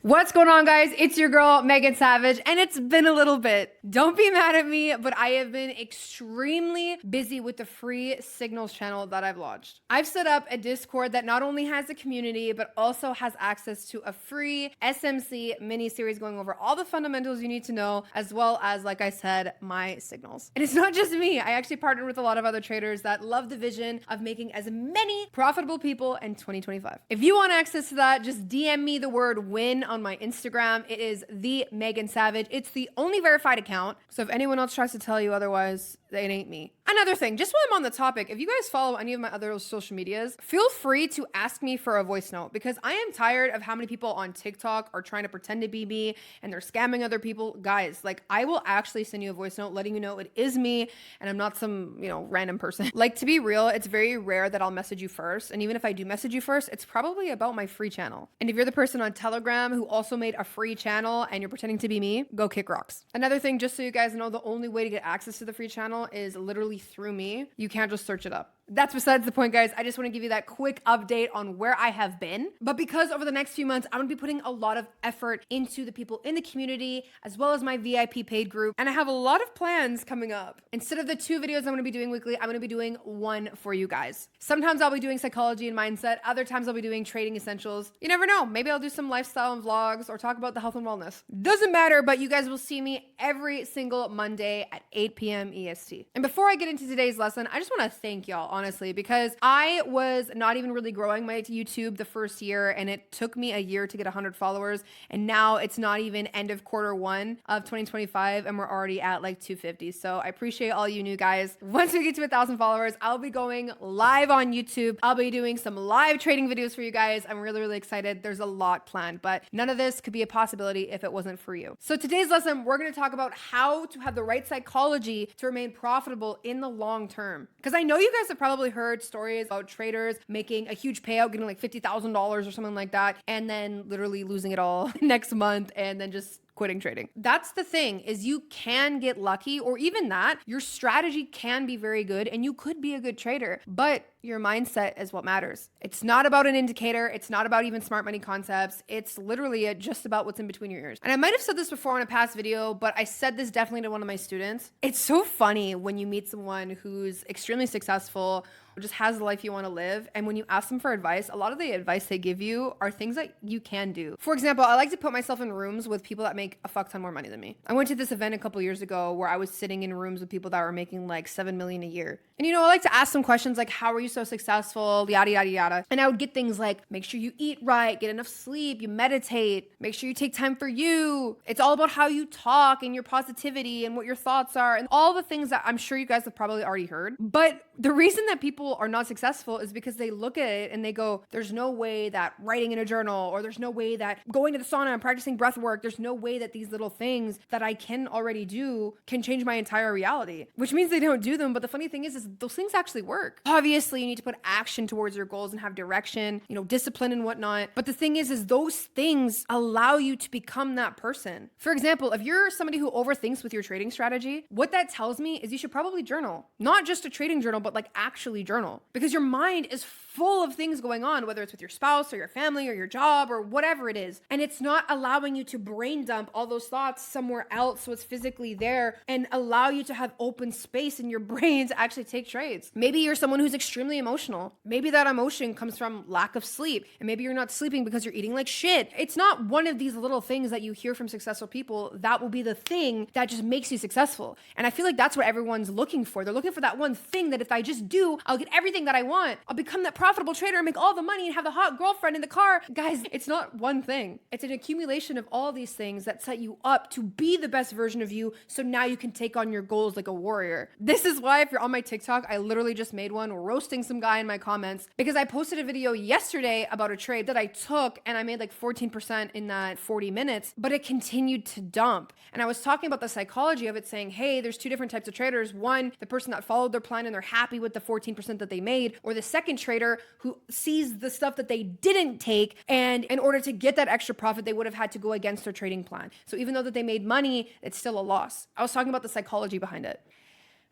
What's going on, guys? It's your girl, Megan Savage, and it's been a little bit. Don't be mad at me, but I have been extremely busy with the free signals channel that I've launched. I've set up a Discord that not only has a community, but also has access to a free SMC mini series going over all the fundamentals you need to know, as well as, like I said, my signals. And it's not just me. I actually partnered with a lot of other traders that love the vision of making as many profitable people in 2025. If you want access to that, just DM me the word win on my Instagram. It is the Megan Savage. It's the only verified account. So if anyone else tries to tell you otherwise, it ain't me. Another thing, just while I'm on the topic, if you guys follow any of my other social medias, feel free to ask me for a voice note because I am tired of how many people on TikTok are trying to pretend to be me and they're scamming other people. Guys, like I will actually send you a voice note letting you know it is me and I'm not some, random person. Like to be real, it's very rare that I'll message you first. And even if I do message you first, it's probably about my free channel. And if you're the person on Telegram who also made a free channel and you're pretending to be me, go kick rocks. Another thing, just so you guys know, the only way to get access to the free channel is literally through me. You can't just search it up. That's besides the point, guys. I just want to give you that quick update on where I have been. But because over the next few months, I'm going to be putting a lot of effort into the people in the community, as well as my VIP paid group. And I have a lot of plans coming up. Instead of the 2 videos I'm going to be doing weekly, I'm going to be doing 1 for you guys. Sometimes I'll be doing psychology and mindset. Other times I'll be doing trading essentials. You never know. Maybe I'll do some lifestyle and vlogs or talk about the health and wellness. Doesn't matter, but you guys will see me every single Monday at 8 p.m. EST. And before I get into today's lesson, I just want to thank y'all, honestly, because I was not even really growing my YouTube the first year, and it took me a year to get 100 followers. And now it's not even end of Q1 of 2025, and we're already at like 250. So I appreciate all you new guys. Once we get to 1,000 followers, I'll be going live on YouTube. I'll be doing some live trading videos for you guys. I'm really, really excited. There's a lot planned, but none of this could be a possibility if it wasn't for you. So today's lesson, we're going to talk about how to have the right psychology to remain profitable in the long term. Because I know you guys have probably heard stories about traders making a huge payout, getting like $50,000 or something like that, and then literally losing it all next month and then just quitting trading. That's the thing, is you can get lucky, or even that your strategy can be very good and you could be a good trader, but your mindset is what matters. It's not about an indicator. It's not about even smart money concepts. It's literally just about what's in between your ears. And I might have said this before in a past video, but I said this definitely to one of my students. It's so funny when you meet someone who's extremely successful, just has the life you want to live. And when you ask them for advice, a lot of the advice they give you are things that you can do. For example, I like to put myself in rooms with people that make a fuck ton more money than me. I went to this event a couple years ago where I was sitting in rooms with people that were making like 7 million a year. And I like to ask them questions like, how are you so successful? Yada, yada, yada. And I would get things like, make sure you eat right, get enough sleep, you meditate, make sure you take time for you. It's all about how you talk and your positivity and what your thoughts are and all the things that I'm sure you guys have probably already heard. But the reason that people are not successful is because they look at it and they go, there's no way that writing in a journal, or there's no way that going to the sauna and practicing breath work, there's no way that these little things that I can already do can change my entire reality, which means they don't do them. But the funny thing is those things actually work. Obviously, you need to put action towards your goals and have direction, discipline and whatnot. But the thing is those things allow you to become that person. For example, if you're somebody who overthinks with your trading strategy, what that tells me is you should probably journal, not just a trading journal, but like actually journal, because your mind is full of things going on, whether it's with your spouse or your family or your job or whatever it is. And it's not allowing you to brain dump all those thoughts somewhere else so it's physically there and allow you to have open space in your brain to actually take trades. Maybe you're someone who's extremely emotional. Maybe that emotion comes from lack of sleep. And maybe you're not sleeping because you're eating like shit. It's not one of these little things that you hear from successful people that will be the thing that just makes you successful. And I feel like that's what everyone's looking for. They're looking for that one thing that if I just do, I'll get everything that I want. I'll become that profitable trader and make all the money and have the hot girlfriend in the car. Guys, it's not one thing. It's an accumulation of all these things that set you up to be the best version of you. So now you can take on your goals like a warrior. This is why if you're on my TikTok, I literally just made one roasting some guy in my comments because I posted a video yesterday about a trade that I took and I made like 14% in that 40 minutes, but it continued to dump. And I was talking about the psychology of it, saying, hey, there's 2 different types of traders. One, the person that followed their plan and they're happy with the 14% that they made, or the second trader who sees the stuff that they didn't take, and in order to get that extra profit, they would have had to go against their trading plan. So even though that they made money, it's still a loss. I was talking about the psychology behind it.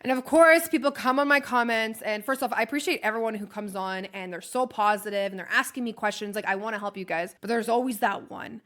And of course, people come on my comments. And first off, I appreciate everyone who comes on and they're so positive and they're asking me questions. Like, I want to help you guys. But there's always that one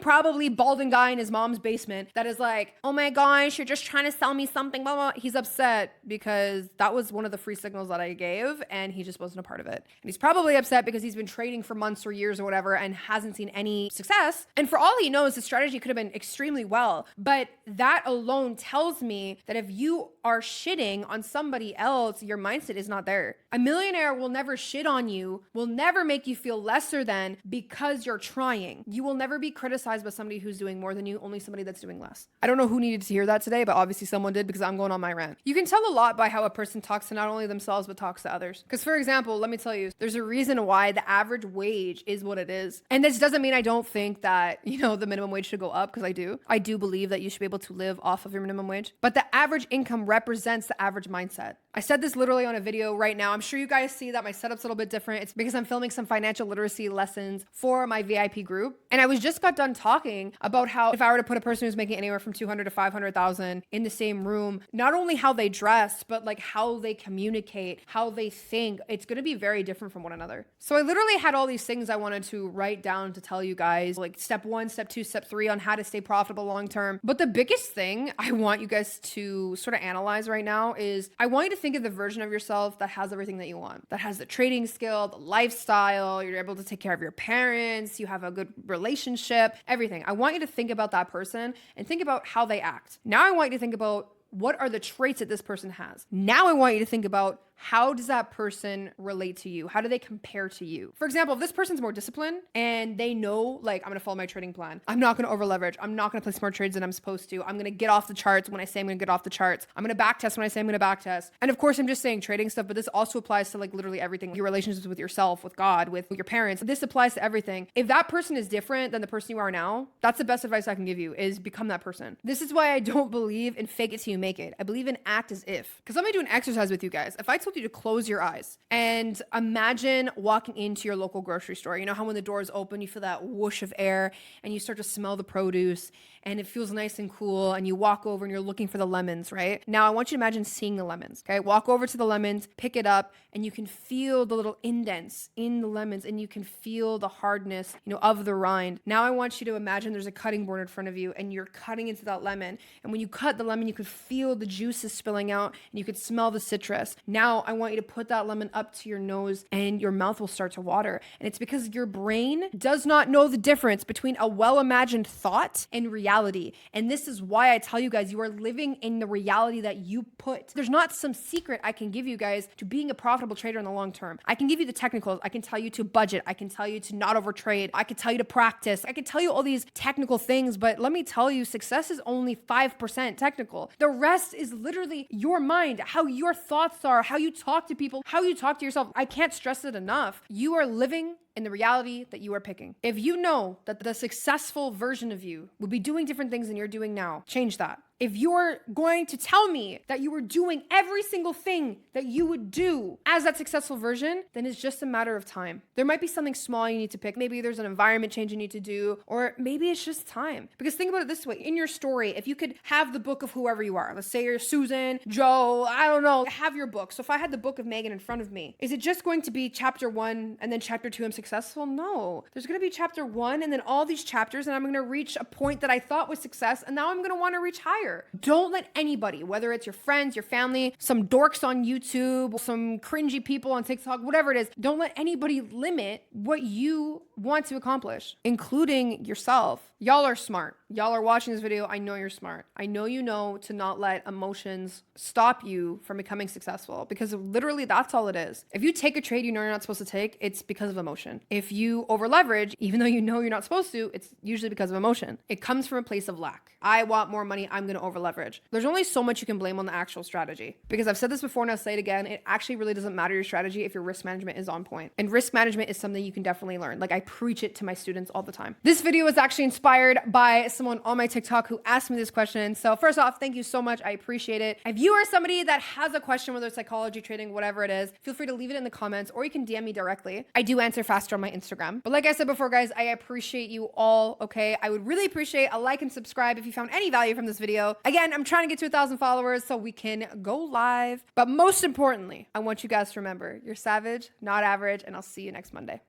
probably balding guy in his mom's basement that is like, oh my gosh, you're just trying to sell me something, blah, blah. He's upset because that was one of the free signals that I gave and he just wasn't a part of it. And he's probably upset because he's been trading for months or years or whatever and hasn't seen any success. And for all he knows, the strategy could have been extremely well. But that alone tells me that if you are shitting on somebody else, your mindset is not there. A millionaire will never shit on you, will never make you feel lesser than because you're trying. You will never be criticized by somebody who's doing more than you, only somebody that's doing less. I don't know who needed to hear that today, but obviously someone did because I'm going on my rant. You can tell a lot by how a person talks to not only themselves, but talks to others. Because for example, let me tell you, there's a reason why the average wage is what it is. And this doesn't mean I don't think that, the minimum wage should go up, because I do. I do believe that you should be able to live off of your minimum wage. But the average income represents the average mindset. I said this literally on a video right now. I'm sure you guys see that my setup's a little bit different. It's because I'm filming some financial literacy lessons for my VIP group. And I just got done talking about how if I were to put a person who's making anywhere from 200 to 500,000 in the same room, not only how they dress, but like how they communicate, how they think, it's going to be very different from one another. So I literally had all these things I wanted to write down to tell you guys, like step 1, step 2, step 3 on how to stay profitable long term. But the biggest thing I want you guys to sort of analyze right now is I want you to think of the version of yourself that has everything that you want, that has the trading skill, the lifestyle, you're able to take care of your parents, you have a good relationship, everything. I want you to think about that person and think about how they act. Now I want you to think about what are the traits that this person has. Now I want you to think about how does that person relate to you? How do they compare to you? For example, if this person's more disciplined and they know, like, I'm going to follow my trading plan. I'm not going to over leverage. I'm not going to place more trades than I'm supposed to. I'm going to get off the charts when I say I'm going to get off the charts. I'm going to back test when I say I'm going to back test. And of course, I'm just saying trading stuff, but this also applies to like literally everything. Your relationships with yourself, with God, with your parents. This applies to everything. If that person is different than the person you are now, that's the best advice I can give you is become that person. This is why I don't believe in fake it till you make it. I believe in act as if. Because let me do an exercise with you guys. If I told you to close your eyes and imagine walking into your local grocery store. You know how when the doors open, you feel that whoosh of air and you start to smell the produce and it feels nice and cool and you walk over and you're looking for the lemons, right? Now I want you to imagine seeing the lemons, okay? Walk over to the lemons, pick it up, and you can feel the little indents in the lemons and you can feel the hardness, of the rind. Now I want you to imagine there's a cutting board in front of you and you're cutting into that lemon. And when you cut the lemon, you could feel the juices spilling out and you could smell the citrus. Now I want you to put that lemon up to your nose and your mouth will start to water. And it's because your brain does not know the difference between a well-imagined thought and reality. And this is why I tell you guys, you are living in the reality that you put. There's not some secret I can give you guys to being a profitable trader in the long term. I can give you the technicals. I can tell you to budget. I can tell you to not overtrade. I can tell you to practice. I can tell you all these technical things, but let me tell you, success is only 5% technical. The rest is literally your mind, how your thoughts are, how you talk to people, how you talk to yourself. I can't stress it enough. You are living in the reality that you are picking. If you know that the successful version of you would be doing different things than you're doing now, change that. If you're going to tell me that you were doing every single thing that you would do as that successful version, then it's just a matter of time. There might be something small you need to pick. Maybe there's an environment change you need to do, or maybe it's just time. Because think about it this way. In your story, if you could have the book of whoever you are, let's say you're Susan, Joe, I don't know, have your book. So if I had the book of Megan in front of me, is it just going to be chapter 1 and then chapter 2 I'm successful? No. There's going to be chapter 1 and then all these chapters and I'm going to reach a point that I thought was success and now I'm going to want to reach higher. Don't let anybody, whether it's your friends, your family, some dorks on YouTube, some cringy people on TikTok, whatever it is, don't let anybody limit what you want to accomplish, including yourself. Y'all are smart. Y'all are watching this video. I know you're smart. I know you know to not let emotions stop you from becoming successful because literally that's all it is. If you take a trade you know you're not supposed to take, it's because of emotion. If you over leverage, even though you know you're not supposed to, it's usually because of emotion. It comes from a place of lack. I want more money. I'm going to over leverage. There's only so much you can blame on the actual strategy because I've said this before and I'll say it again. It actually really doesn't matter your strategy if your risk management is on point. And risk management is something you can definitely learn. Like I preach it to my students all the time. This video was actually inspired by someone on my TikTok who asked me this question. So first off, thank you so much. I appreciate it. If you are somebody that has a question, whether it's psychology, trading, whatever it is, feel free to leave it in the comments or you can DM me directly. I do answer faster on my Instagram. But like I said before, guys, I appreciate you all, okay? I would really appreciate a like and subscribe if you found any value from this video. video. Again, I'm trying to get to 1,000 followers so we can go live. But most importantly, I want you guys to remember, you're savage, not average, and I'll see you next Monday.